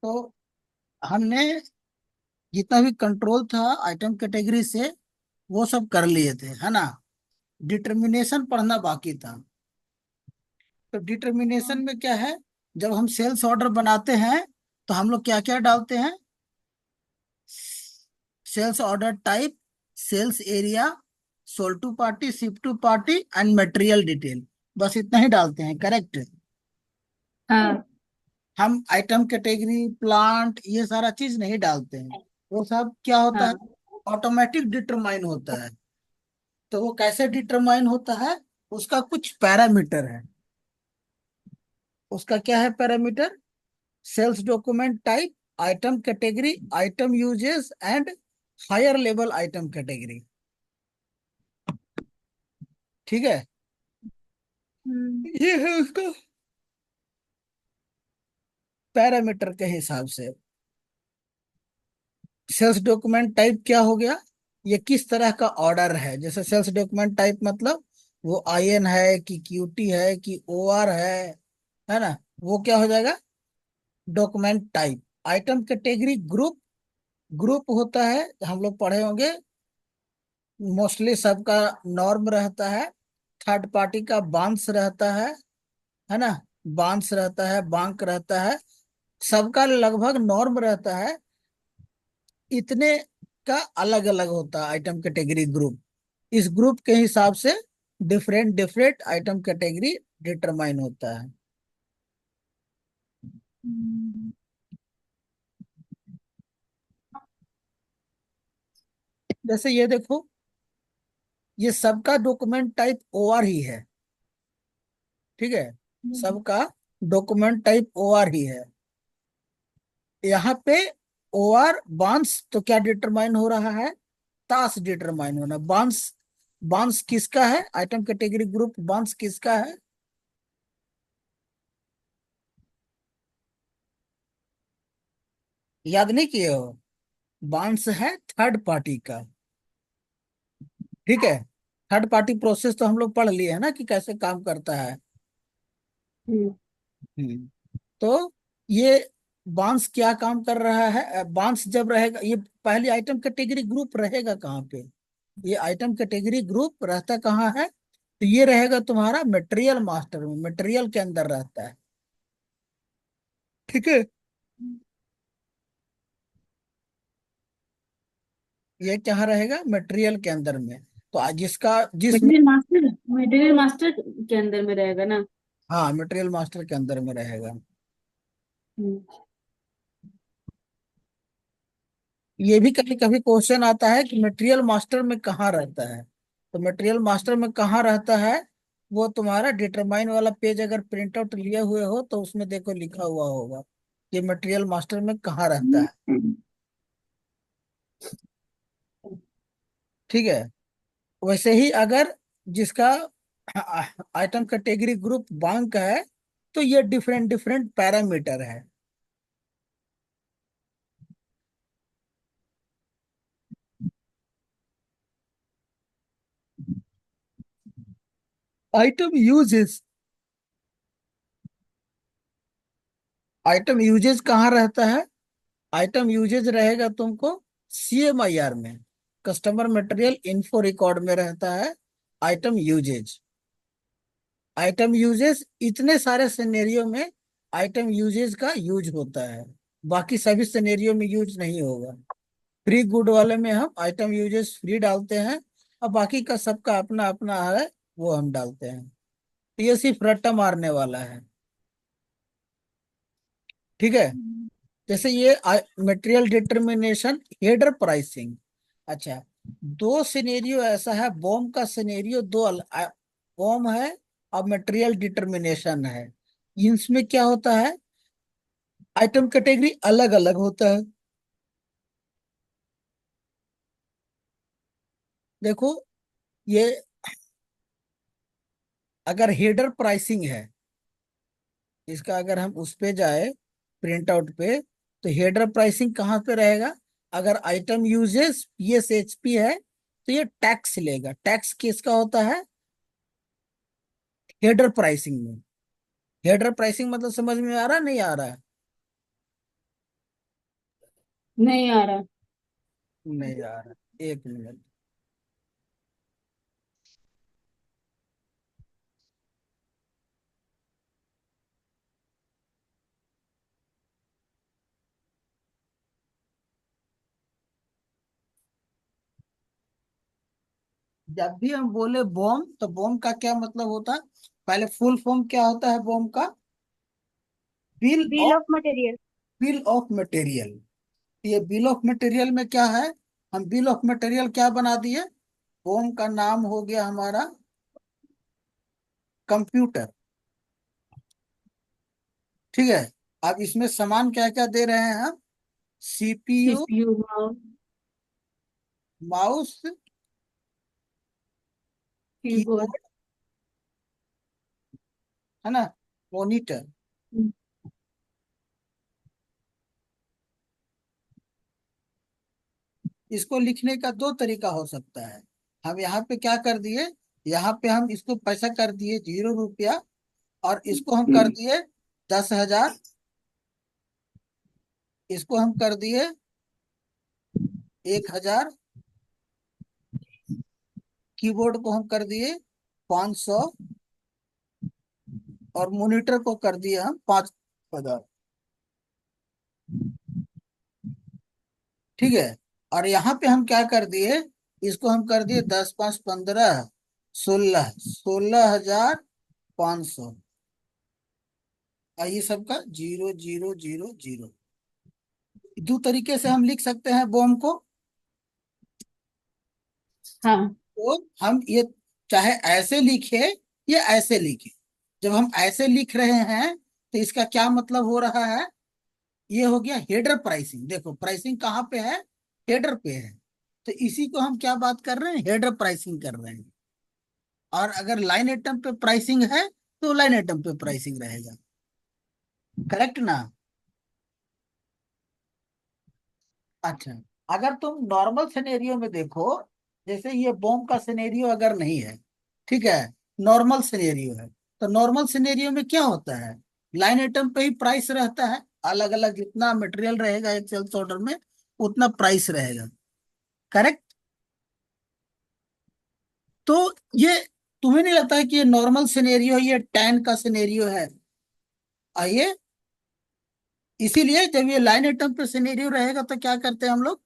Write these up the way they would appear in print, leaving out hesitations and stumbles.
तो हमने जितना भी कंट्रोल था आइटम कैटेगरी से वो सब कर लिए थे, है ना। डिटर्मिनेशन पढ़ना बाकी था। तो डिटर्मिनेशन में क्या है, जब हम सेल्स ऑर्डर बनाते हैं तो हम लोग क्या क्या डालते हैं। Sales order type, sales area, sold to party, ship to party and material detail. बस इतना ही डालते हैं, करेक्ट। हाँ। हम आइटम कैटेगरी, प्लांट, ये सारा चीज नहीं डालते हैं। वो सब क्या होता है, हाँ। ऑटोमेटिक डिटरमाइन होता है। तो वो कैसे डिटरमाइन होता है, उसका कुछ पैरामीटर है। उसका क्या है parameter, sales document type, item category, item usage and higher level item category. ठीक है, हम्म। ये है उसका पैरामीटर के हिसाब से। सेल्स डॉक्यूमेंट टाइप क्या हो गया, ये किस तरह का ऑर्डर है। जैसे सेल्स डॉक्यूमेंट टाइप मतलब वो आईएन है कि क्यूटी है कि ओआर है ना। वो क्या हो जाएगा, document type. Item category group, group होता है, हम लोग पढ़े होंगे, मोस्टली सबका नॉर्म रहता है। थर्ड पार्टी का बांस रहता है ना। बांस रहता है, बांक रहता है, सबका लगभग नॉर्म रहता है। इतने का अलग अलग होता है आइटम कैटेगरी ग्रुप। इस ग्रुप के हिसाब से different different item category determine होता है। हम्म। जैसे ये देखो, ये सबका डॉक्यूमेंट टाइप ओआर ही है। ठीक है, सबका डॉक्यूमेंट टाइप ओआर ही है। यहाँ पे ओआर बांस तो क्या डिटरमाइन हो रहा है, तास डिटरमाइन होना। बांस, बांस किसका है, आइटम कैटेगरी ग्रुप बांस किसका है। याद नहीं किए हो, बांस है थर्ड पार्टी का। ठीक है, थर्ड पार्टी प्रोसेस तो हम लोग पढ़ लिए है ना कि कैसे काम करता है। हम्म। हम्म। तो ये बांस क्या काम कर रहा है, बांस जब रहेगा, ये पहली आइटम कैटेगरी ग्रुप रहेगा कहाँ पे, ये आइटम कैटेगरी ग्रुप रहता कहाँ है, तो ये रहेगा तुम्हारा मटेरियल मास्टर में, मटेरियल के अंदर रहता है। ठीक है, ये क्या रहेगा, मटेरियल के अंदर में। तो जिसका जिस, मटेरियल मास्टर के अंदर में रहेगा ना। हाँ मटेरियल मास्टर के अंदर में रहेगा। हम्म। ये भी कभी कभी क्वेश्चन आता है कि मटेरियल मास्टर में कहाँ रहता है। तो मटेरियल मास्टर में कहाँ रहता है, वो तुम्हारा डिटरमाइन वाला पेज अगर प्रिंट आउट लिए हुए हो तो उसमें देखो लिखा हुआ होगा कि मटेरियल मास्टर में कहाँ रहता है। ठीक है, वैसे ही अगर जिसका आइटम कैटेगरी ग्रुप बैंक है तो ये डिफरेंट डिफरेंट पैरामीटर है। आइटम यूजेस, आइटम यूजेस कहाँ रहता है, आइटम यूजेज रहेगा तुमको सीएमआईआर में, कस्टमर मटेरियल इन्फो रिकॉर्ड में रहता है आइटम यूजेज। आइटम यूजेज इतने सारे सिनेरियो में आइटम यूजेज का यूज होता है, बाकी सभी सिनेरियो में यूज नहीं होगा। फ्री गुड वाले में हम आइटम यूजेज फ्री डालते हैं, और बाकी का सबका अपना अपना है, वो हम डालते हैं। तो ये सिर्फ रट्टा मारने वाला है। ठीक है, जैसे ये मटेरियल डिटर्मिनेशन, हेडर प्राइसिंग। अच्छा, दो सिनेरियो ऐसा है, बॉम का सिनेरियो दो बॉम है और मटेरियल डिटर्मिनेशन है। इसमें क्या होता है, आइटम कैटेगरी अलग अलग होता है। देखो, ये अगर हेडर प्राइसिंग है, इसका अगर हम उस पे जाए प्रिंट आउट पे, तो हेडर प्राइसिंग कहाँ पे रहेगा, अगर आइटम यूजेस PSHP है तो ये टैक्स लेगा। टैक्स किसका होता है, हेडर प्राइसिंग में। हेडर प्राइसिंग मतलब समझ में आ रहा है, नहीं आ रहा है। नहीं आ रहा। नहीं आ रहा, एक मिनट। जब भी हम बोले बॉम, तो बॉम का क्या मतलब होता है? पहले फुल फॉर्म क्या होता है बॉम का? Bill bill of of material. Bill of material. ये बिल ऑफ मटेरियल में क्या है? हम बिल ऑफ मटेरियल क्या बना दिए? बॉम का नाम हो गया हमारा कंप्यूटर। ठीक है। अब इसमें सामान क्या क्या दे रहे हैं हम? CPU, CPU, mouse, mouse, keyboard. Keyboard, है ना, मॉनिटर। इसको लिखने का दो तरीका हो सकता है। हम यहाँ पे क्या कर दिए, यहाँ पे हम इसको पैसा कर दिए 0 रुपया, और इसको हम कर दिए 10,000। इसको हम कर दिए 1,000। कीबोर्ड को हम कर दिए 500, और मॉनिटर को कर दिए हम 5,000। ठीक है। और यहाँ पे हम क्या कर दिए, इसको हम कर दिए 10, 5, 15, 16, 16,500। और ये सबका 0, 0, 0, 0। दो तरीके से हम लिख सकते हैं बॉम को। हाँ। तो हम ये चाहे ऐसे लिखे या ऐसे लिखे। जब हम ऐसे लिख रहे हैं तो इसका क्या मतलब हो रहा है? ये हो गया हेडर प्राइसिंग। देखो प्राइसिंग कहाँ पे है? हेडर पे है। तो इसी को हम क्या बात कर रहे हैं? हेडर प्राइसिंग कर रहे हैं। और अगर लाइन आइटम पे प्राइसिंग है तो लाइन आइटम पे प्राइसिंग रहेगा। करेक्ट ना? अच्छा, अगर तुम नॉर्मल सिनेरियो में देखो, जैसे ये बॉम्ब का सिनेरियो अगर नहीं है, ठीक है, नॉर्मल सिनेरियो है, तो नॉर्मल सिनेरियो में क्या होता है? लाइन आइटम पे ही प्राइस रहता है। अलग अलग जितना मटेरियल रहेगा एक सेल्स ऑर्डर में, उतना प्राइस रहेगा। करेक्ट? तो ये तुम्हें नहीं लगता है कि ये नॉर्मल सिनेरियो, ये टैन का सिनेरियो है? आइए, इसीलिए जब ये लाइन आइटम पे सिनेरियो रहेगा तो क्या करते हैं हम लोग?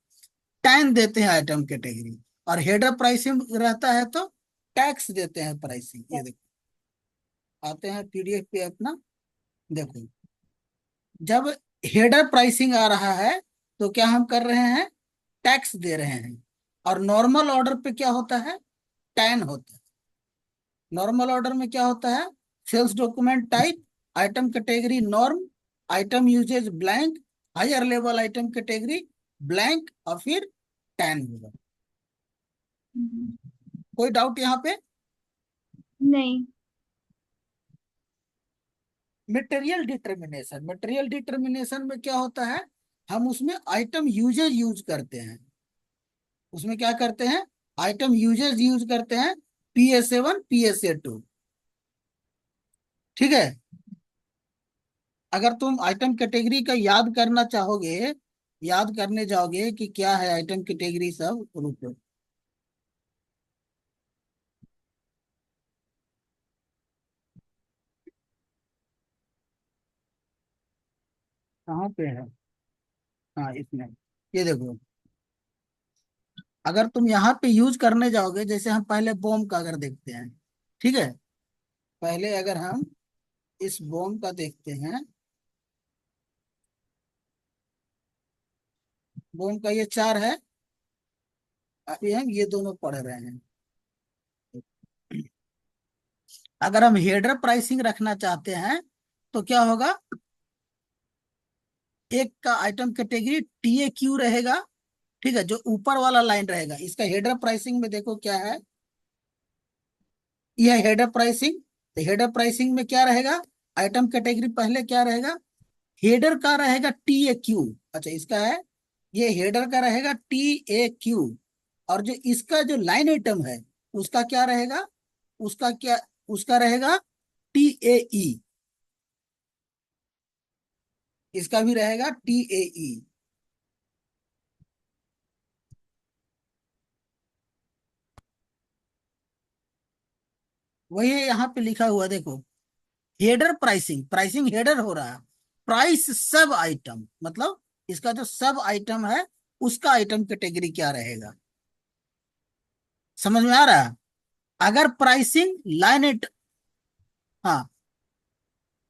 टैन देते हैं आइटम कैटेगरी। और हेडर प्राइसिंग रहता है तो टैक्स देते हैं प्राइसिंग। ये देखो, आते हैं पीडीएफ पे अपना, देखो। जब हेडर प्राइसिंग आ रहा है तो क्या हम कर रहे हैं? टैक्स दे रहे हैं। और नॉर्मल ऑर्डर पे क्या होता है? टैन होता है। नॉर्मल ऑर्डर में क्या होता है? Sales document type, item category norm, item usage blank, higher level item category blank, और फिर टैन होगा। कोई डाउट यहाँ पे? नहीं। मटेरियल डिटर्मिनेशन में क्या होता है? हम उसमें आइटम यूजेज यूज करते हैं। उसमें क्या करते हैं? आइटम यूजेज यूज करते हैं। PSA 1, PSA 2। ठीक है। अगर तुम आइटम कैटेगरी का याद करना चाहोगे, याद करने जाओगे कि क्या है आइटम कैटेगरी, सब रुको। कहाँ पे है? हाँ, इसमें। ये देखो, अगर तुम यहाँ पे यूज करने जाओगे, जैसे हम पहले बॉम्ब का अगर देखते हैं, ठीक है, पहले अगर हम इस बॉम्ब का देखते हैं, बॉम्ब का ये 4 है। अभी हम ये दोनों पढ़ रहे हैं। अगर हम हेडर प्राइसिंग रखना चाहते हैं तो क्या होगा? एक का आइटम कैटेगरी TAQ रहेगा। ठीक है, जो ऊपर वाला लाइन रहेगा इसका हेडर प्राइसिंग में देखो क्या है। यह हेडर प्राइसिंग। तो हेडर प्राइसिंग में क्या रहेगा? आइटम कैटेगरी पहले क्या रहेगा? हेडर का रहेगा TAQ। अच्छा, इसका है, ये हेडर का रहेगा TAQ। और जो इसका जो लाइन आइटम है उसका क्या रहेगा? उसका क्या, उसका रहेगा TAE। इसका भी रहेगा TAE। वही है यहाँ पे लिखा हुआ देखो, हेडर प्राइसिंग, प्राइसिंग हेडर हो रहा है, प्राइस सब आइटम मतलब इसका जो सब आइटम है उसका आइटम कैटेगरी क्या रहेगा, समझ में आ रहा है? अगर प्राइसिंग लाइन एट, हाँ,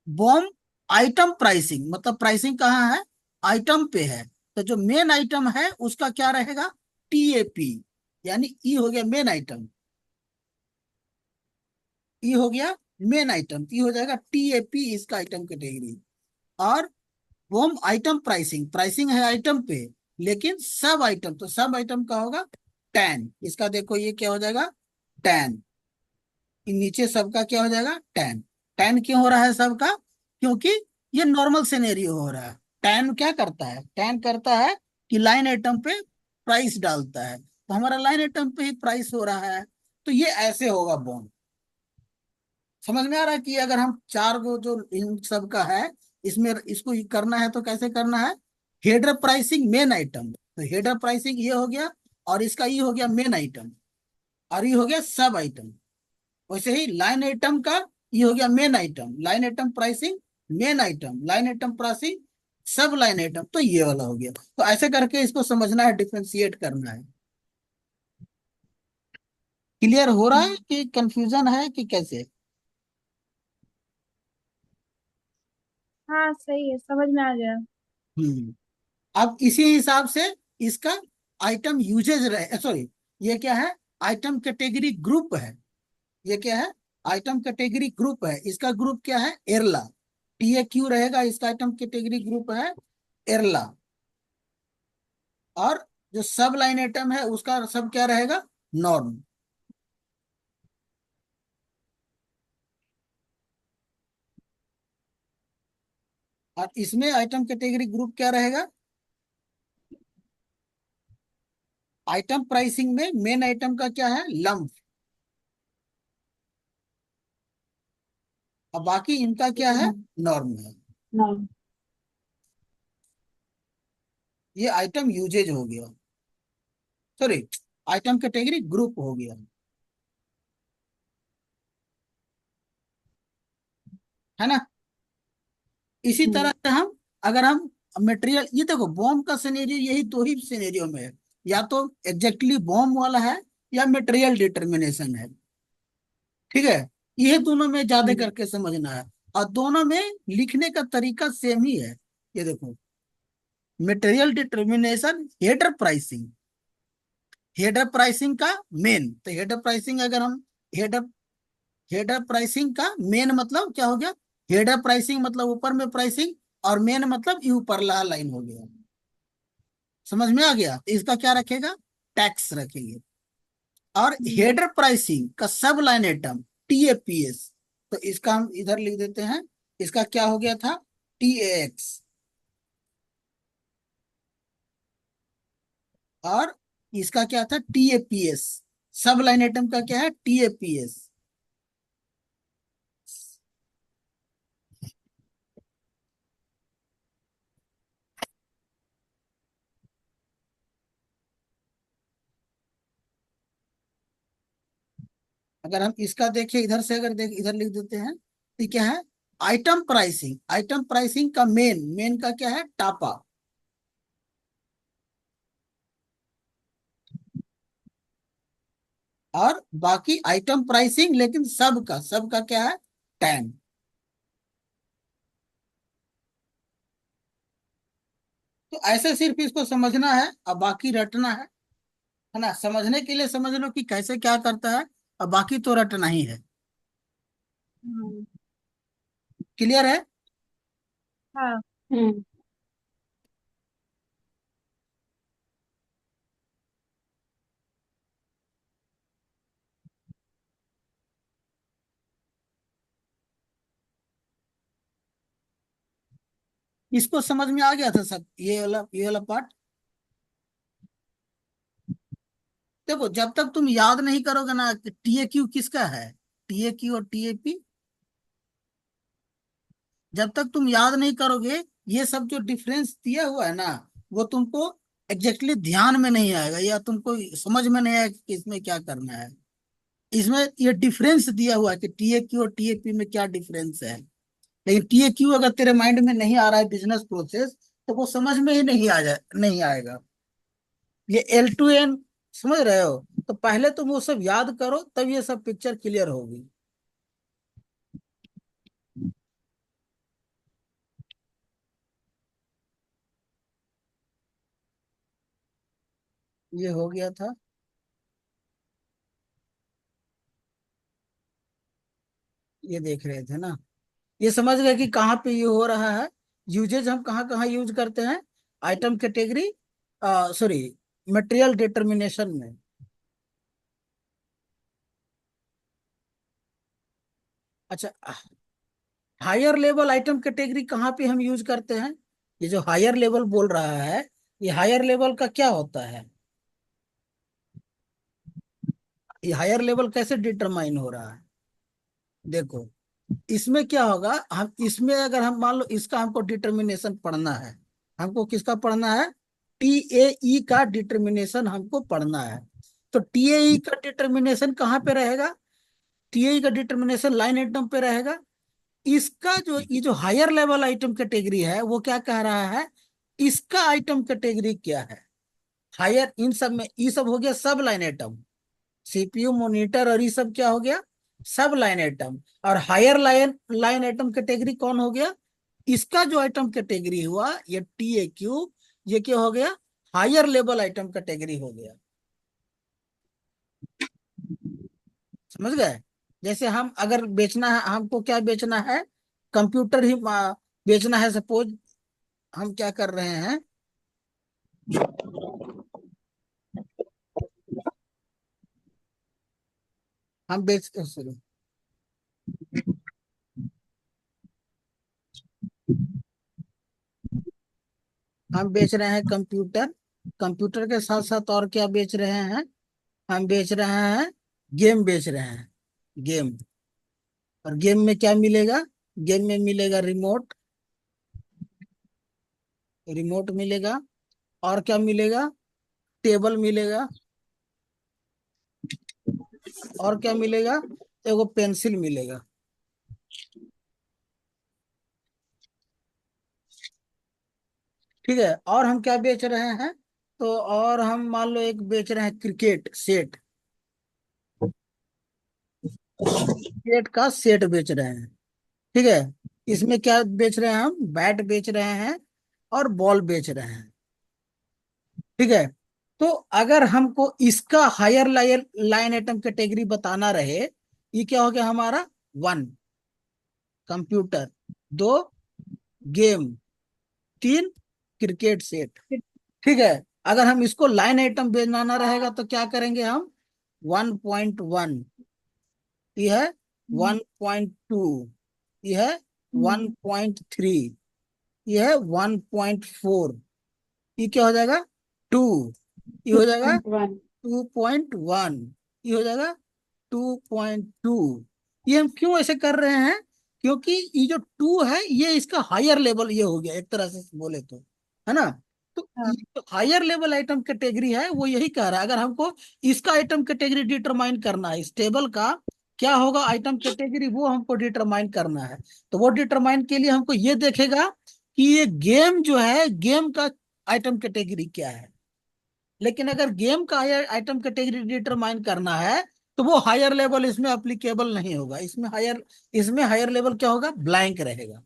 बॉम आइटम प्राइसिंग मतलब प्राइसिंग कहाँ है, आइटम पे है, तो जो मेन आइटम है उसका क्या रहेगा, टीएपी, यानी ई हो गया मेन आइटम, ई हो गया मेन आइटम, ई हो जाएगा टीएपी इसका आइटम कैटेगरी। और वो हम आइटम प्राइसिंग, प्राइसिंग है आइटम पे लेकिन सब आइटम, तो सब आइटम का होगा टेन, इसका देखो ये क्या हो जाएगा, टेन, नीचे सबका क्या हो जाएगा, टेन। टेन क्यों हो रहा है सबका, क्योंकि ये नॉर्मल सिनेरियो हो रहा है। टेन क्या करता है, टेन करता है कि लाइन आइटम पे प्राइस डालता है, तो हमारा लाइन आइटम पे ही प्राइस हो रहा है, तो ये ऐसे होगा बॉन्ड। समझ में आ रहा है कि अगर हम चार गो जो इन सब का है, इसमें इसको करना है तो कैसे करना है, हेडर प्राइसिंग मेन आइटम, तो हेडर प्राइसिंग ये हो गया, और इसका ये हो गया मेन आइटम, और ये हो गया सब आइटम। वैसे ही लाइन आइटम का ये हो गया main item, line item pricing main item, line item pricing सब लाइन आइटम, तो ये वाला हो गया। तो ऐसे करके इसको समझना है, डिफ्रेंशिएट करना है। क्लियर हो रहा है कि कंफ्यूजन है कि कैसे? हाँ सही है, समझ में आ गया। हम्म। अब इसी हिसाब से इसका आइटम यूजेज रहे, सॉरी, ये क्या है, आइटम कैटेगरी ग्रुप है, ये क्या है, आइटम कैटेगरी ग्रुप है, इसका ग्रुप क्या है, एरला, टीए क्यू रहेगा, इसका आइटम कैटेगरी ग्रुप है एरला। और जो सब लाइन आइटम है उसका सब क्या रहेगा, नॉर्म। और इसमें आइटम कैटेगरी ग्रुप क्या रहेगा, आइटम प्राइसिंग में मेन आइटम का क्या है, लंप, और बाकी इनका क्या है, नॉर्म है। नॉर्म। ये आइटम यूजेज हो गया, सॉरी, आइटम कैटेगरी ग्रुप हो गया, है ना? इसी तरह से हम, अगर हम मटेरियल, ये देखो बॉम्ब का सिनेरियो यही दो ही सिनेरियो में है, या तो एग्जैक्टली बॉम्ब वाला है या मटेरियल डिटर्मिनेशन है, ठीक है? ये दोनों में ज्यादा करके समझना है, और दोनों में लिखने का तरीका सेम ही है। ये देखो, material determination, header pricing, header pricing का मेन, तो हेडर प्राइसिंग अगर हम, हेडर हेडर प्राइसिंग का मेन मतलब क्या हो गया, हेडर प्राइसिंग मतलब ऊपर में प्राइसिंग, और मेन मतलब ये ऊपर लाइन हो गया। समझ में आ गया? तो इसका क्या रखेगा, टैक्स रखेंगे। और हेडर प्राइसिंग का सब लाइन आइटम टीएपीएस, तो इसका हम इधर लिख देते हैं, इसका क्या हो गया था, टीएक्स। और इसका क्या था, टीएपीएस, सब लाइन आइटम का क्या है, टीएपीएस। अगर हम इसका देखें इधर से, अगर देख इधर लिख देते हैं तो क्या है, आइटम प्राइसिंग, आइटम प्राइसिंग का मेन, मेन का क्या है, टापा। और बाकी आइटम प्राइसिंग लेकिन सबका क्या है, टैन। तो ऐसे सिर्फ इसको समझना है और बाकी रटना है ना? समझने के लिए समझ लो कि कैसे क्या करता है, और बाकी तो रटना ही है। हम्म। क्लियर है? हाँ। हम्म। इसको समझ में आ गया था सब, ये वाला पार्ट। देखो जब तक तुम याद नहीं करोगे ना टीए क्यू किसका है, टीए क्यू और टीएपी, जब तक तुम याद नहीं करोगे, ये सब जो डिफरेंस दिया हुआ है ना, वो तुमको एग्जैक्टली ध्यान में नहीं आएगा, या तुमको समझ में नहीं आएगा कि इसमें क्या करना है। इसमें ये डिफरेंस दिया हुआ है कि टीएक्यू और टीएपी में क्या डिफरेंस है। लेकिन टीएक्यू अगर तेरे माइंड में नहीं आ रहा है बिजनेस प्रोसेस, तो वो समझ में ही नहीं आएगा। ये L2N, समझ रहे हो? तो पहले तुम वो सब याद करो, तब ये सब पिक्चर क्लियर होगी। ये हो गया था। ये देख रहे थे ना? ये समझ गए कि कहाँ पे ये हो रहा है। यूजेज हम कहाँ कहाँ यूज करते हैं? Item category, sorry, material determination में। अच्छा, हायर लेवल आइटम कैटेगरी कहाँ पे हम यूज करते हैं? ये जो हायर लेवल बोल रहा है, ये हायर लेवल का क्या होता है? ये हायर लेवल कैसे डिटरमाइन हो रहा है? देखो, इसमें क्या होगा, हम इसमें अगर हम मान लो इसका हमको डिटर्मिनेशन पढ़ना है। हमको किसका पढ़ना है? टीएई का डिटर्मिनेशन हमको पढ़ना है। तो टीएई का डिटर्मिनेशन कहाँ पे रहेगा? टीएई का डिटर्मिनेशन लाइन आइटम पे रहेगा। इसका जो ये जो हायर लेवल आइटम कैटेगरी है, वो क्या कह रहा है? इसका आइटम कैटेगरी क्या है? हायर, इन सब में ये सब हो गया sub line item. CPU, monitor और ये सब क्या हो गया? Sub line item. और higher line line item category कौन हो गया? इसका जो आइटम कैटेगरी हुआ ये टीएक्यू, ये क्या हो गया? हायर लेवल आइटम कैटेगरी हो गया। समझ गए? जैसे हम अगर बेचना है, हमको क्या बेचना है? कंप्यूटर ही बेचना है। सपोज हम क्या कर रहे हैं, हम बेच sorry, हम बेच रहे हैं कंप्यूटर। कंप्यूटर के साथ साथ और क्या बेच रहे हैं? हम बेच रहे हैं गेम, बेच रहे हैं गेम। और गेम में क्या मिलेगा? गेम में मिलेगा रिमोट, रिमोट मिलेगा। और क्या मिलेगा? टेबल मिलेगा। और क्या मिलेगा? एगो पेंसिल मिलेगा। ठीक है, और हम क्या बेच रहे हैं? तो और हम मान लो एक बेच रहे हैं क्रिकेट सेट, क्रिकेट का सेट बेच रहे हैं। ठीक है, इसमें क्या बेच रहे हैं? हम बैट बेच रहे हैं और बॉल बेच रहे हैं। ठीक है, तो अगर हमको इसका higher line line item category बताना रहे, ये क्या हो गया हमारा? One, computer. दो, गेम। तीन, क्रिकेट सेट। ठीक है, अगर हम इसको लाइन आइटम बनाना रहेगा तो क्या करेंगे हम? 1.1, यह है हम्म, 1.2, यह है हम्म, 1.3, यह है 1.4। ये क्या हो जाएगा? टू। ये टू हो जाएगा पॉइंट वन 2.1। ये हो जाएगा 2.2। ये हम क्यों ऐसे कर रहे हैं? क्योंकि ये जो टू है ये इसका हायर लेवल ये हो गया, एक तरह से बोले तो, है ना? तो हाँ, ये जो हायर लेवल आइटम कैटेगरी है वो यही कह रहा है, अगर हमको इसका आइटम कैटेगरी डिटरमाइन करना है, इस टेबल का क्या होगा आइटम कैटेगरी, वो हमको डिटरमाइन करना है। तो वो डिटरमाइन के लिए हमको ये देखेगा कि ये गेम जो है, गेम का आइटम कैटेगरी क्या है। लेकिन अगर गेम का हायर आइटम कैटेगरी डिटरमाइन करना है, तो वो हायर लेवल इसमें अप्लीकेबल नहीं होगा। इसमें हायर लेवल क्या होगा? ब्लैंक रहेगा।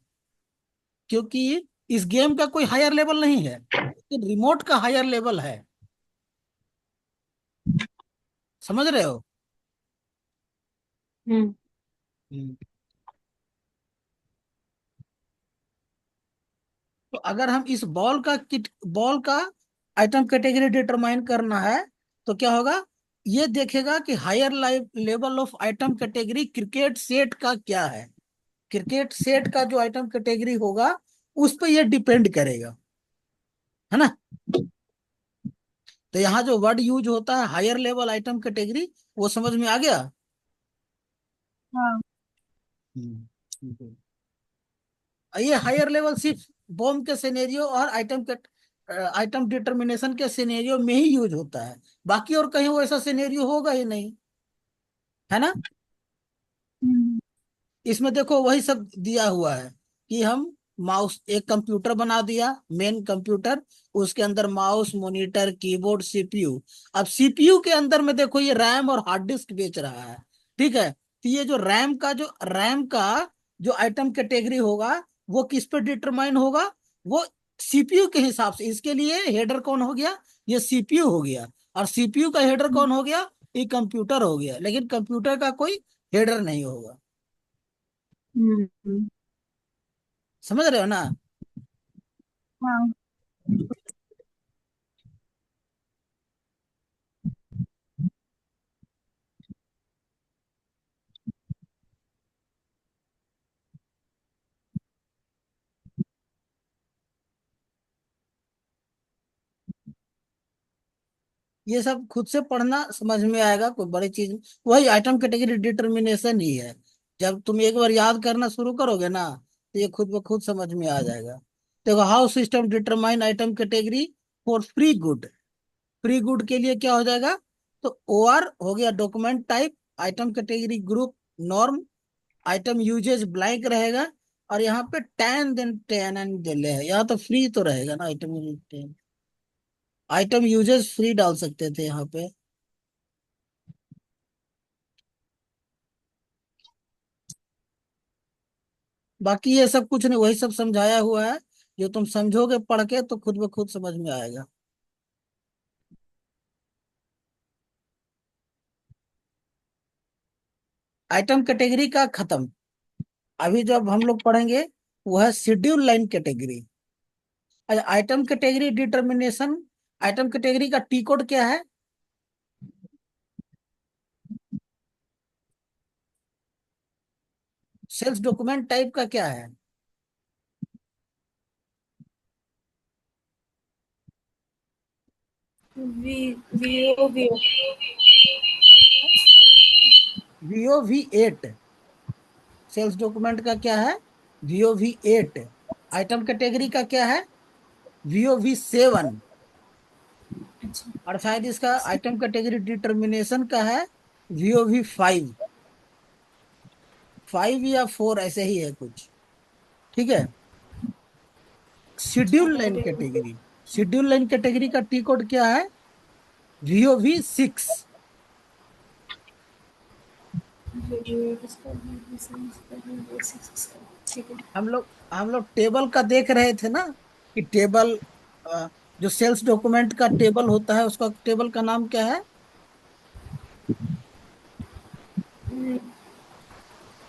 क्योंकि इस गेम का कोई हायर लेवल नहीं है, लेकिन रिमोट का हायर लेवल है। समझ रहे हो? हम्म हम्म। तो अगर हम इस बॉल का आइटम कैटेगरी डिटरमाइन करना है, तो क्या होगा? ये देखेगा कि higher level of item category cricket set का क्या है। क्रिकेट सेट का जो आइटम कैटेगरी होगा उस पर यह डिपेंड करेगा, है ना? तो यहाँ जो वर्ड यूज होता है हायर लेवल आइटम कैटेगरी, वो समझ में आ गया? हाँ, ठीक है। ये हायर लेवल सिर्फ बॉम्ब के सिनेरियो और आइटम डिटर्मिनेशन के सिनेरियो में ही यूज होता है। बाकी और कहीं वो ऐसा सिनेरियो होगा ही नहीं, है ना। हम्म। इसमें देखो वही सब दिया हुआ है कि हम माउस, एक कंप्यूटर बना दिया, मेन कंप्यूटर, उसके अंदर माउस, मॉनिटर, कीबोर्ड, सीपीयू। अब सीपीयू के अंदर में देखो ये रैम और हार्ड डिस्क बेच रहा है। ठीक है, तो ये जो रैम का जो आइटम कैटेगरी होगा वो किस पे डिटरमाइन होगा, वो सीपीयू के हिसाब से। इसके लिए हेडर कौन हो गया, ये सीपीयू हो गया। और सीपीयू का हेडर कौन हो गया, ये कंप्यूटर हो गया। लेकिन कंप्यूटर का कोई हेडर नहीं होगा। हम्म। समझ रहे हो ना। हाँ। ये सब खुद से पढ़ना, समझ में आएगा, कोई बड़ी चीज। वही आइटम कैटेगरी डिटर्मिनेशन ही है। जब तुम एक बार याद करना शुरू करोगे ना, तो ये खुद ब खुद समझ में आ जाएगा। देखो, how system determine item category for free good. Free good के लिए क्या हो जाएगा, तो ओ आर हो गया document type, item category group, norm, item usage blank रहेगा। और यहाँ पे टेन देन टेन एंड दिले है, यहाँ तो फ्री तो रहेगा ना, item ten. Item usage free डाल सकते थे यहाँ पे। बाकी ये सब कुछ नहीं, वही सब समझाया हुआ है। जो तुम समझोगे पढ़ के तो खुद ब खुद समझ में आएगा। आइटम कैटेगरी का खत्म। अभी जो अब हम लोग पढ़ेंगे वो है शेड्यूल लाइन कैटेगरी। अच्छा, item category determination. Item category का टी कोड क्या है, सेल्स डॉक्यूमेंट टाइप का क्या है। We VO VOV8। Sales document का क्या है, VOV8। आइटम कैटेगरी का क्या है, VOV7। अच्छा। और शायद इसका आइटम कैटेगरी डिटर्मिनेशन का है VOV5। 5 या 4 ऐसे ही है कुछ। ठीक है। Schedule line category. Schedule line category का टी कोड क्या है, VOV6। ठीक है। हम लोग टेबल का देख रहे थे ना, कि टेबल, जो सेल्स डॉक्यूमेंट का टेबल होता है उसका टेबल का नाम क्या है,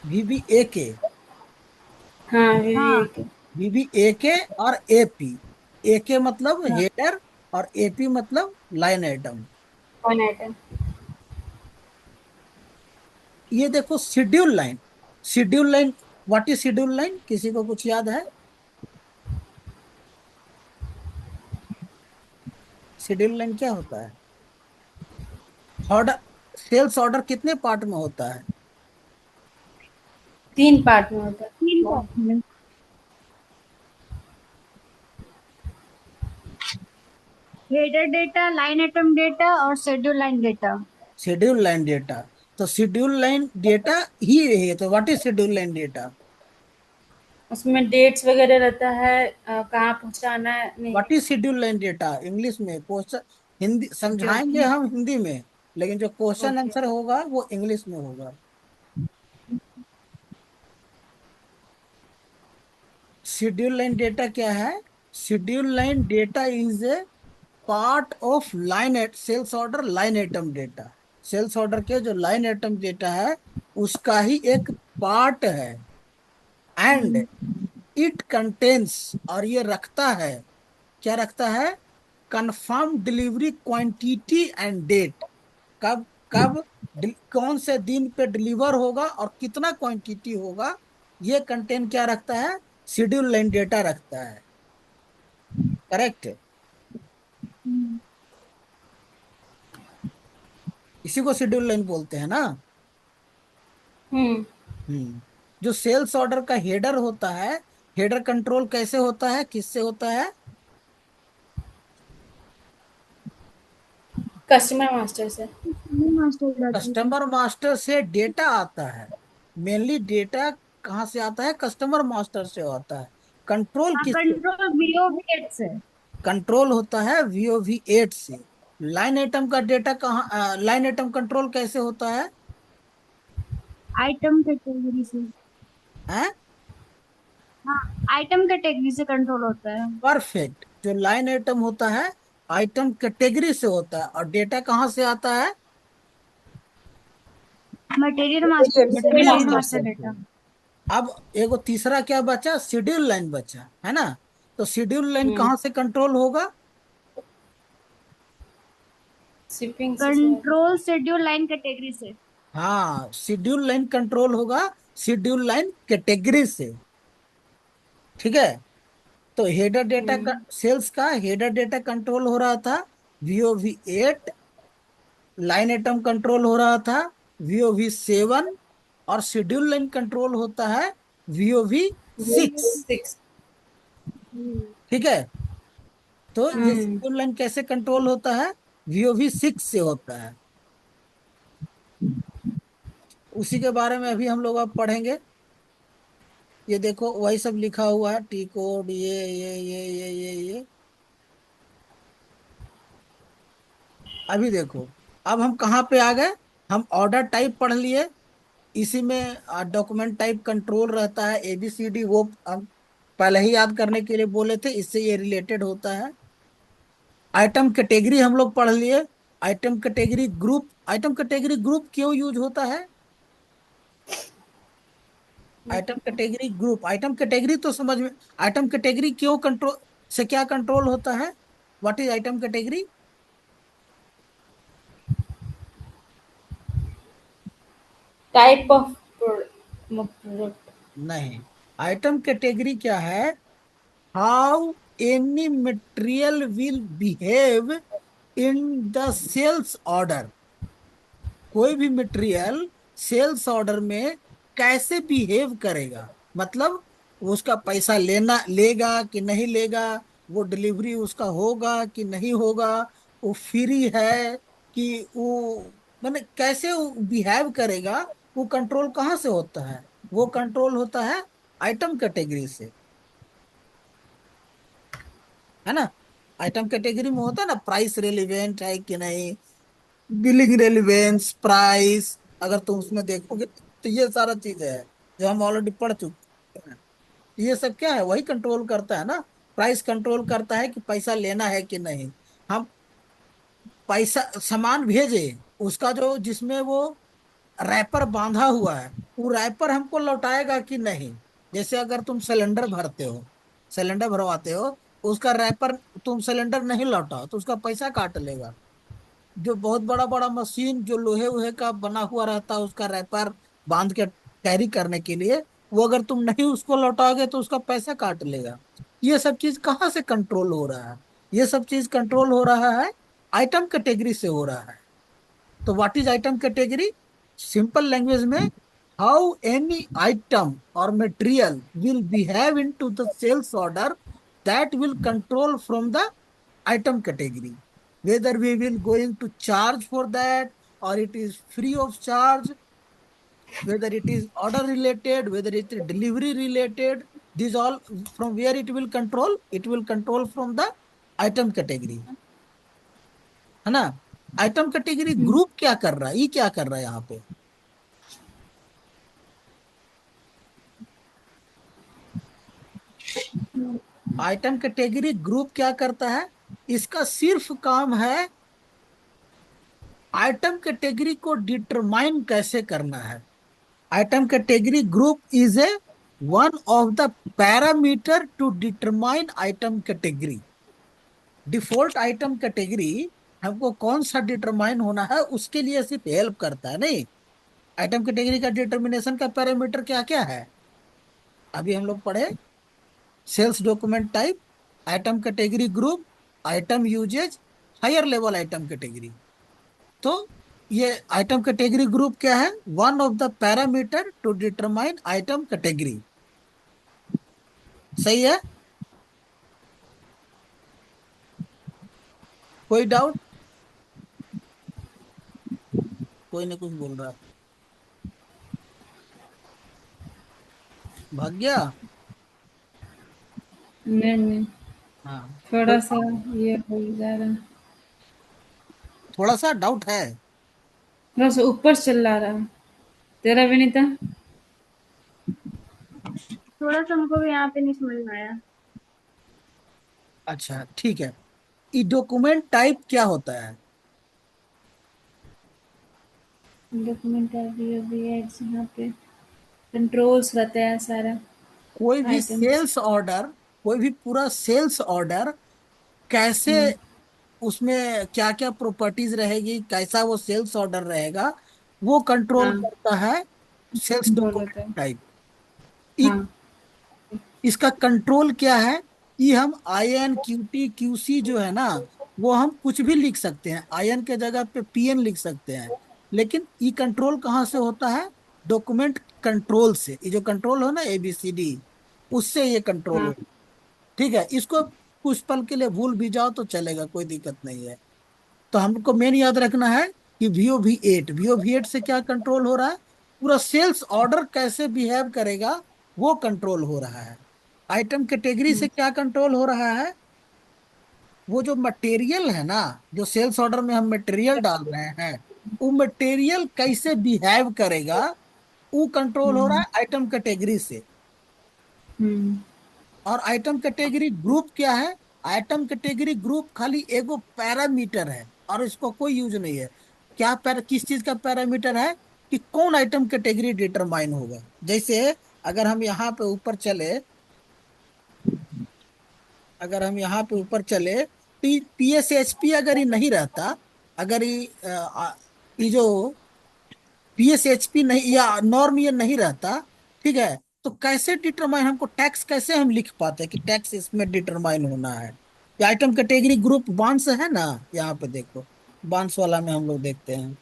VBAK। हाँ हाँ। विवेक। VBAK और AP। AK मतलब हेडर और AP मतलब लाइन आइटम। One item. ये देखो schedule line. Schedule line, what is schedule line, किसी को कुछ याद है। शेड्यूल लाइन क्या होता है, ऑर्डर, सेल्स ऑर्डर कितने पार्ट में होता है। 3 पार्ट में होता तीन है। पार्ट में। Header data, line item data और schedule line data. Schedule line data. तो शेड्यूल लाइन डेटा ही है, तो what is schedule line data. उसमें डेट्स वगैरह रहता है, कहाँ पहुँचाना है, नहीं। What is schedule line data, English में क्वेश्चन, हिंदी ओके समझाएंगे ओके। हम हिंदी में, लेकिन जो क्वेश्चन ओके। आंसर होगा वो इंग्लिश में होगा। शेड्यूल लाइन डेटा क्या है, schedule line data is a part of line at sales order line item data. सेल्स ऑर्डर के जो लाइन आइटम डेटा है उसका ही एक पार्ट है। एंड इट कंटेन्स, और ये रखता है, क्या रखता है, confirm delivery quantity and date. कब कब कौन से दिन पे डिलीवर होगा और कितना क्वांटिटी होगा, ये कंटेंट क्या रखता है, शेड्यूल लाइन डेटा रखता है। करेक्ट। हम्म। इसी को शेड्यूल लाइन बोलते हैं ना। हम्म। हम्म। जो सेल्स ऑर्डर का हेडर होता है, हेडर कंट्रोल कैसे होता है, किससे होता है, कस्टमर मास्टर से। मास्टर डाटा से। कस्टमर मास्टर से डेटा आता है, मेनली डेटा कहाँ से आता है, कस्टमर मास्टर से आता है। कंट्रोल हाँ, किससे, कंट्रोल VOV8 से। कंट्रोल होता है VOV8 से। लाइन आइटम का डेटा कहाँ, लाइन आइटम कंट्रोल कैसे होता है? आइटम कैटेगरी से। हैं? हाँ, आइटम कैटेगरी से कंट्रोल होता है। परफेक्ट। जो लाइन आइटम होता है आइटम कैटेगरी से होता है, और डेटा कहाँ से आता है? मटेरियल मास्टर से, मटेरियल मटेरियल मास्टर मास्टर से। डाटा। अब एगो तीसरा क्या बचा, शेड्यूल लाइन बचा है ना। तो शेड्यूल लाइन हम्म, कहाँ से कंट्रोल होगा? शिपिंग से शायद। कंट्रोल शेड्यूल लाइन कैटेगरी से। हाँ, शेड्यूल लाइन कंट्रोल होगा शेड्यूल लाइन कैटेगरी से। ठीक है। तो हेडर डेटा का, हम्म, सेल्स का हेडर डेटा कंट्रोल हो रहा था VOV8, लाइन आइटम कंट्रोल हो रहा था VOV7, और शेड्यूल लाइन कंट्रोल होता है VOV6। 6। ठीक है। तो ये हम्म, शेड्यूल लाइन कैसे कंट्रोल होता है? VOV6 से होता है। उसी के बारे में अभी हम लोग अब पढ़ेंगे। ये देखो वही सब लिखा हुआ है, टी कोड, ये। अभी देखो, अब हम कहाँ पे आ गए, हम ऑर्डर टाइप पढ़ लिए। इसी में डॉक्यूमेंट टाइप कंट्रोल रहता है, ABCD, वो हम पहले ही याद करने के लिए बोले थे, इससे ये रिलेटेड होता है। आइटम कैटेगरी हम लोग पढ़ लिए। Item category group, item category group क्यों यूज होता है? Item category group, item category तो समझ में, आइटम कैटेगरी क्यों कंट्रोल, से क्या कंट्रोल होता है? What is item category? Type of product. नहीं, आइटम कैटेगरी क्या है? How any material will behave in the sales order. कोई भी मटेरियल सेल्स ऑर्डर में कैसे बिहेव करेगा, मतलब उसका पैसा लेना लेगा कि नहीं लेगा, वो डिलीवरी उसका होगा कि नहीं होगा, वो फ्री है कि वो, मैंने कैसे वो बिहेव करेगा, वो कंट्रोल कहाँ से होता है? वो कंट्रोल होता है आइटम कैटेगरी से, है ना। आइटम कैटेगरी में होता है ना, प्राइस रेलिवेंट है कि नहीं, बिलिंग रेलिवेंस, प्राइस, अगर तुम उसमें देखोगे तो ये सारा चीजें है जो हम ऑलरेडी पढ़ चुके हैं। ये सब क्या है, वही कंट्रोल करता है ना। प्राइस कंट्रोल करता है कि पैसा लेना है कि नहीं। हम पैसा सामान भेजे, उसका जो जिसमें वो रैपर बांधा हुआ है, वो रैपर हमको लौटाएगा कि नहीं। जैसे अगर तुम सिलेंडर भरते हो, सिलेंडर भरवाते हो, उसका रैपर, तुम सिलेंडर नहीं लौटाओ तो उसका पैसा काट लेगा। जो बहुत बड़ा बड़ा मशीन जो लोहे वोहे का बना हुआ रहता है, उसका रैपर बांध के कैरी करने के लिए, वो अगर तुम नहीं उसको लौटाओगे तो उसका पैसा काट लेगा। ये सब चीज कहाँ से कंट्रोल हो रहा है? ये सब चीज कंट्रोल हो रहा है आइटम कैटेगरी से हो रहा है। तो what is item category? Simple language में, हाउ एनी आइटम और material will behave in to the sales order, that will control from the item category, whether we will going to charge for that or it is free of charge, whether it is order related, whether it is delivery related. These all, from where it will control, it will control from the item category, है ना। Item category group क्या कर रहा है, ये क्या कर रहा है यहाँ पे? आइटम कैटेगरी ग्रुप क्या करता है? इसका सिर्फ काम है आइटम कैटेगरी को डिटरमाइन कैसे करना है। Item category group is a one of the parameter to determine item category. Default item category हमको कौन सा डिटरमाइन होना है उसके लिए सिर्फ हेल्प करता है, नहीं। आइटम कैटेगरी का डिटर्मिनेशन का पैरामीटर क्या क्या है, अभी हम लोग पढ़े। Sales document type, item category group, item usage, higher level item category. तो ये आइटम कैटेगरी ग्रुप क्या है? One of the parameter to determine item category. सही है? कोई डाउट? कोई ना कुछ बोल रहा है। भाग गया। नहीं नहीं, हाँ। थोड़ा कोई सा ये हो जा रहा है। थोड़ा सा डाउट है। थोड़ा सा ऊपर से चला रहा है। तेरा भी नहीं था? थोड़ा सा हमको भी यहाँ पे नहीं समझ में आया। अच्छा ठीक है। ई डॉक्यूमेंट टाइप क्या होता है? डॉक्यूमेंट अभी अभी एड्स यहाँ पे कंट्रोल्स रहता है सारा। कोई भी आइटम्स। सेल्स ऑर्डर, कोई भी पूरा सेल्स ऑर्डर कैसे, हम्म। उसमें क्या क्या प्रॉपर्टीज रहेगी, कैसा वो सेल्स ऑर्डर रहेगा, वो कंट्रोल हाँ, करता है सेल्स कंट्रोल डॉक्यूमेंट रहता है। टाइप। हाँ। इसका कंट्रोल क्या है? ये हम I N Q T Q C जो है ना, वो हम कुछ भी लिख सकते हैं, आई एन के जगह पे पी एन लिख सकते हैं। लेकिन ये कंट्रोल कहाँ से होता है? डॉक्यूमेंट कंट्रोल से। ये जो कंट्रोल हो ना ABCD, उससे ये कंट्रोल हाँ। हो। ठीक है, इसको कुछ पल के लिए भूल भी जाओ तो चलेगा, कोई दिक्कत नहीं है। तो हमको मेन याद रखना है कि VOV8 से क्या कंट्रोल हो रहा है? पूरा सेल्स ऑर्डर कैसे बिहेव करेगा, वो कंट्रोल हो रहा है। आइटम कैटेगरी से हम्म। क्या कंट्रोल हो रहा है? वो जो मटेरियल है ना, जो सेल्स ऑर्डर में हम मटेरियल डाल रहे हैं, वो मटेरियल कैसे बिहेव करेगा, वो कंट्रोल हो रहा हम्म। है आइटम कैटेगरी से। हम्म। और आइटम कैटेगरी ग्रुप क्या है? आइटम कैटेगरी ग्रुप खाली एगो पैरामीटर है, और इसको कोई यूज नहीं है। किस चीज का पैरामीटर है? कि कौन आइटम कैटेगरी डिटरमाइन होगा। जैसे अगर हम यहाँ पे ऊपर चले, अगर हम यहाँ पे ऊपर चले, PSHP अगर ये नहीं रहता, अगर ये जो PSHP नहीं या नॉर्म ये नहीं रहता, ठीक है, तो कैसे डिटरमाइन, हमको टैक्स कैसे हम लिख पाते कि टैक्स इसमें डिटरमाइन होना है? ये आइटम कैटेगरी ग्रुप बांस है ना, यहाँ पे देखो, बांस वाला में हम लोग देखते हैं।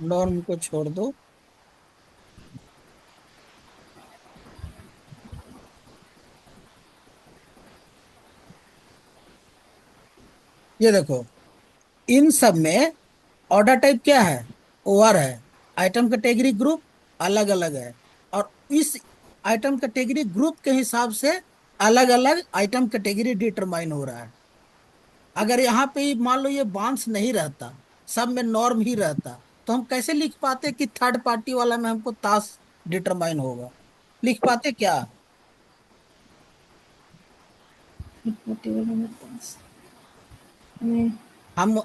नॉर्म को छोड़ दो। ये देखो, इन सब में ऑर्डर टाइप क्या है? OR है। आइटम कैटेगरी ग्रुप अलग अलग है। और इस आइटम कैटेगरी ग्रुप के हिसाब से अलग अलग आइटम कैटेगरी डिटरमाइन हो रहा है। अगर यहाँ पे मान लो ये बांस नहीं रहता, सब में नॉर्म ही रहता, तो हम कैसे लिख पाते कि थर्ड पार्टी वाला में हमको तास डिटरमाइन होगा? लिख पाते क्या? whatever हमारे पास हमें। हम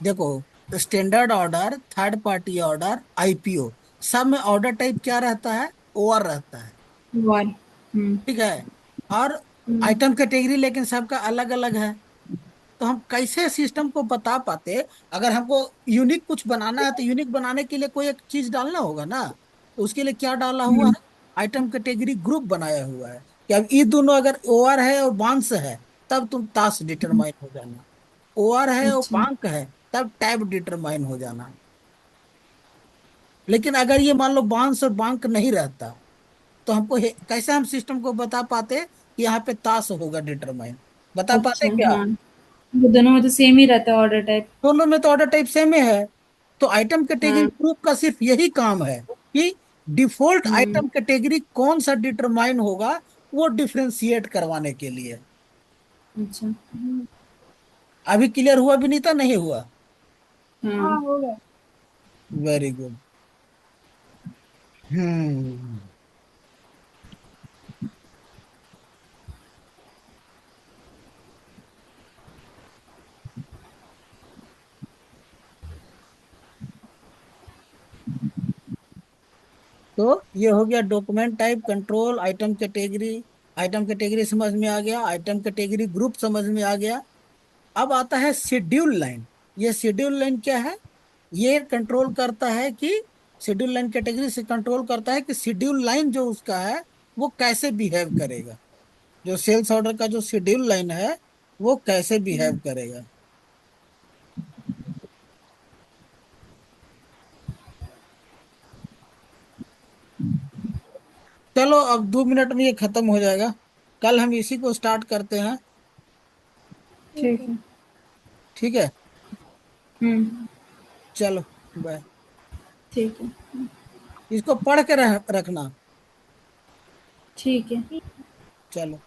देखो, standard order, third party order, IPO, सब में ऑर्डर टाइप क्या रहता है? OR रहता है। वन। हम्म। ठीक है। और हम्म। आइटम कैटेगरी लेकिन सबका अलग अलग है। तो हम कैसे सिस्टम को बता पाते? अगर हमको यूनिक कुछ बनाना है, तो यूनिक बनाने के लिए कोई एक चीज डालना होगा ना। तो उसके लिए क्या डाला हुआ हम्म। है? आइटम कैटेगरी ग्रुप बनाया हुआ है कि अब ये दोनों अगर OR है और बांस है, तब तुम तास डिटरमाइन हो जाना। OR है और अच्छा। बांक है, तब टैब डिटरमाइन हो जाना। लेकिन अगर ये मान लो बांस और बांक नहीं रहता, तो हमको कैसे हम सिस्टम को बता पाते कि यहाँ पे तास होगा डिटरमाइन? बता अच्छा, पाते क्या? हाँ। वो दोनों में तो सेम ही रहता है ऑर्डर टाइप। दोनों में तो ऑर्डर टाइप सेम ही है। तो आइटम कैटेगरी हाँ। ग्रुप का सिर्फ यही काम है कि डिफॉल्ट हम्म। आइटम कैटेगरी कौन सा डिटरमाइन होगा, वो डिफरेंशिएट करवाने के लिए। अच्छा। अभी क्लियर हुआ भी नहीं था, नहीं हुआ? हाँ। हाँ हो गया। Very good. हम्म। तो ये हो गया document type, control, item category. Item category समझ में आ गया, आइटम कैटेगरी ग्रुप समझ में आ गया। अब आता है शेड्यूल लाइन। ये शेड्यूल लाइन क्या है? ये कंट्रोल करता है कि शेड्यूल लाइन कैटेगरी से कंट्रोल करता है कि शेड्यूल लाइन जो उसका है, वो कैसे बिहेव करेगा। जो सेल्स ऑर्डर का जो शेड्यूल लाइन है, वो कैसे बिहेव करेगा। चलो अब 2 मिनट में ये खत्म हो जाएगा। कल हम इसी को स्टार्ट करते हैं। ठीक ठीक है। है। ठीक है। चलो बाय। ठीक है। इसको पढ़ के रखना। ठीक है। चलो।